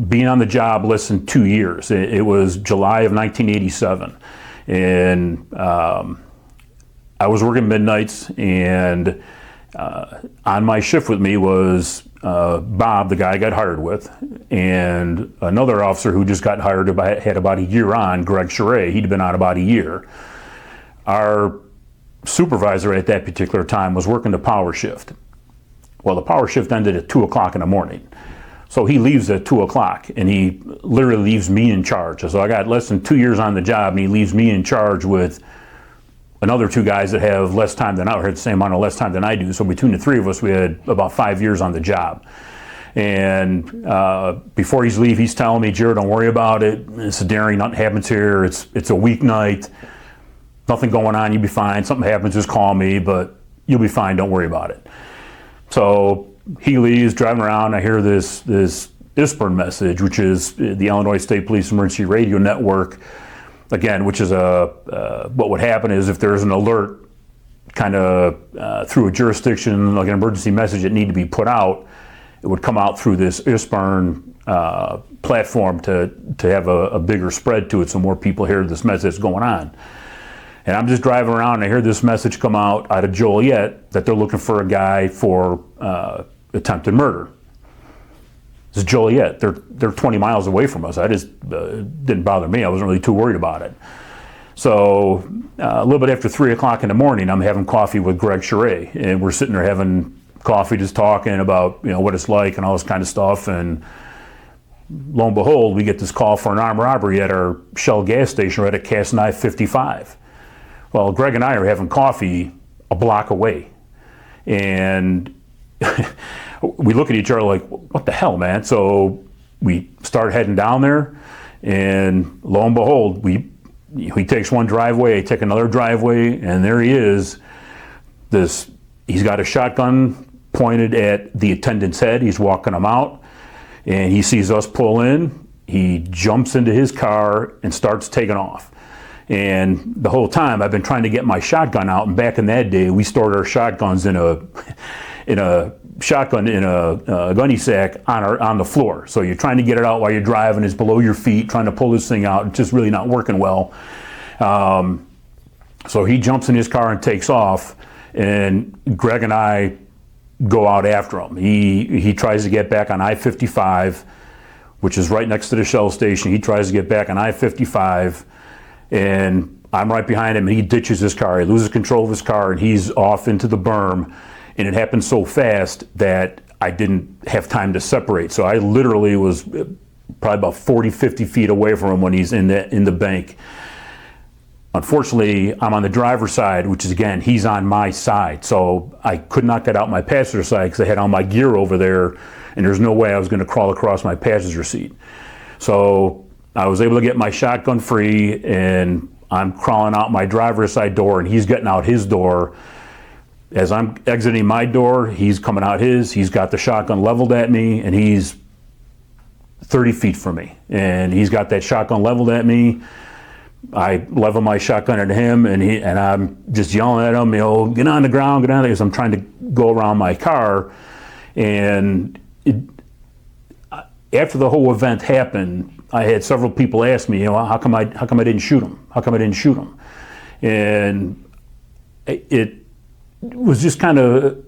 being on the job less than 2 years. It was July of 1987, and I was working midnights, and on my shift with me was Bob, the guy I got hired with, and another officer who just got hired, had about a year on, Greg Sherray. He'd been on about a year. Our supervisor at that particular time was working the power shift. Well, the power shift ended at 2 o'clock in the morning. So he leaves at 2 o'clock, and he literally leaves me in charge. So I got less than 2 years on the job, and he leaves me in charge with another 2 guys that have less time than I, or had the same amount of less time than I do. So between the 3 of us, we had about 5 years on the job. And before he's leave, he's telling me, Jared, don't worry about it. It's a daring, nothing happens here. It's a weeknight. Nothing going on, you'll be fine. Something happens, just call me, but you'll be fine, don't worry about it. So he leaves, driving around, I hear this ISPERN message, which is the Illinois State Police Emergency Radio Network, again, which is what would happen is if there's an alert kind of through a jurisdiction, like an emergency message that need to be put out, it would come out through this ISPERN platform to have a bigger spread to it so more people hear this message that's going on. And I'm just driving around and I hear this message come out of Joliet that they're looking for a guy for attempted murder. This is Joliet. They're 20 miles away from us. I just didn't bother me. I wasn't really too worried about it. So a little bit after 3 o'clock in the morning, I'm having coffee with Greg Sherray, and we're sitting there having coffee, just talking about what it's like and all this kind of stuff. And lo and behold, we get this call for an armed robbery at our Shell gas station right at Cass Knife 55. Well, Greg and I are having coffee a block away, and we look at each other like, what the hell, man? So we start heading down there, and lo and behold, he takes one driveway, I take another driveway, and there he is. He's got a shotgun pointed at the attendant's head. He's walking him out, and he sees us pull in. He jumps into his car and starts taking off. And the whole time I've been trying to get my shotgun out, and back in that day we stored our shotguns in a gunny sack on the floor. So you're trying to get it out while you're driving, it's below your feet, trying to pull this thing out. It's just really not working well. So he jumps in his car and takes off, and Greg and I go out after him. He tries to get back on I-55, which is right next to the Shell station. He tries to get back on I-55, and I'm right behind him, and he ditches his car. He loses control of his car, and he's off into the berm. And it happened so fast that I didn't have time to separate. So I literally was probably about 40, 50 feet away from him when he's in the bank. Unfortunately, I'm on the driver's side, which is, again, he's on my side. So I could not get out my passenger side because I had all my gear over there, and there's no way I was going to crawl across my passenger seat. So I was able to get my shotgun free, and I'm crawling out my driver's side door, and he's getting out his door. As I'm exiting my door, he's coming out his. He's got the shotgun leveled at me, and he's 30 feet from me. And he's got that shotgun leveled at me. I level my shotgun at him, and I'm just yelling at him, get on the ground, get on there, because I'm trying to go around my car. And after the whole event happened, I had several people ask me, how come I didn't shoot him? How come I didn't shoot him? And it was just kind of,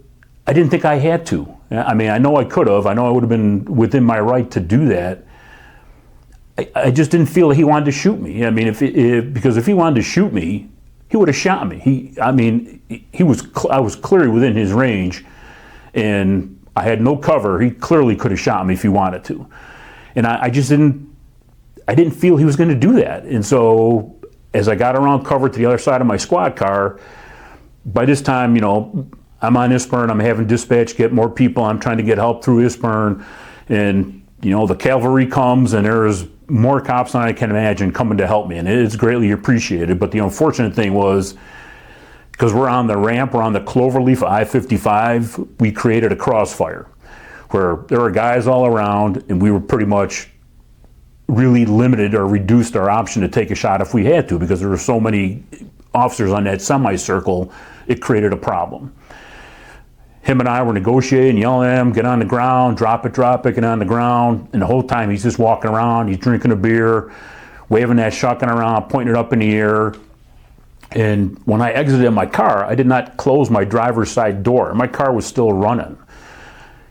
I didn't think I had to. I mean, I know I could have. I know I would have been within my right to do that. I just didn't feel he wanted to shoot me. I mean, because if he wanted to shoot me, he would have shot me. I was clearly within his range, and I had no cover. He clearly could have shot me if he wanted to. And I just didn't feel he was going to do that. And so as I got around cover to the other side of my squad car, by this time, I'm on ISPERN, I'm having dispatch get more people, I'm trying to get help through ISPERN, and the cavalry comes, and there's more cops than I can imagine coming to help me, and it's greatly appreciated. But the unfortunate thing was, because we're on the ramp, we're on the Cloverleaf I-55, we created a crossfire where there were guys all around, and we were pretty much really limited or reduced our option to take a shot if we had to, because there were so many officers on that semicircle. It created a problem. him and I were negotiating, yelling at him, get on the ground, drop it, get on the ground. And the whole time he's just walking around, he's drinking a beer, waving that shotgun around, pointing it up in the air. And when I exited my car, I did not close my driver's side door. My car was still running.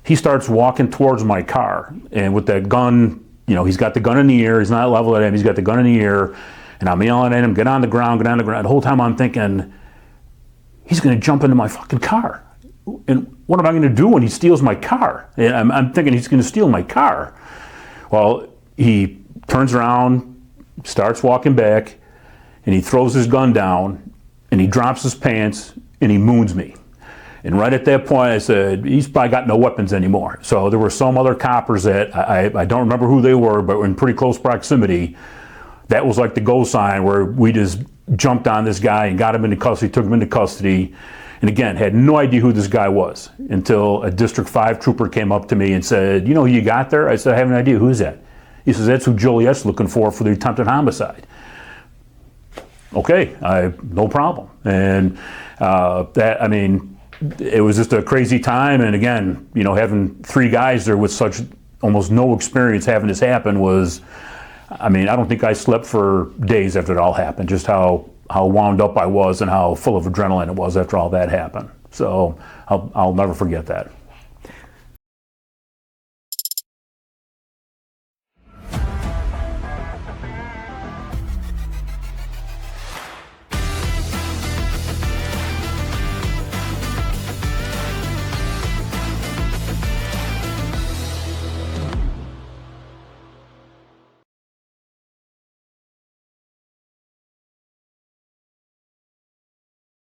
He starts walking towards my car, and with that gun, you know, he's got the gun in the air, he's not level at him, he's got the gun in the air, and I'm yelling at him, get on the ground, get on the ground. The whole time I'm thinking, he's gonna jump into my fucking car. And what am I gonna do when he steals my car? And I'm thinking he's gonna steal my car. Well, he turns around, starts walking back, and he throws his gun down, and he drops his pants, and he moons me. And right at that point, I said, he's probably got no weapons anymore. So there were some other coppers that, I don't remember who they were, but were in pretty close proximity. That was like the go sign where we just jumped on this guy and got him into custody, took him into custody. And again, had no idea who this guy was until a District 5 trooper came up to me and said, you know who you got there? I said, I have an idea. Who's that? He says, that's who Joliet's looking for the attempted homicide. Okay, no problem. And it was just a crazy time, and again, you know, having 3 guys there with such almost no experience having this happen was, I don't think I slept for days after it all happened, just how wound up I was and how full of adrenaline it was after all that happened. So I'll never forget that.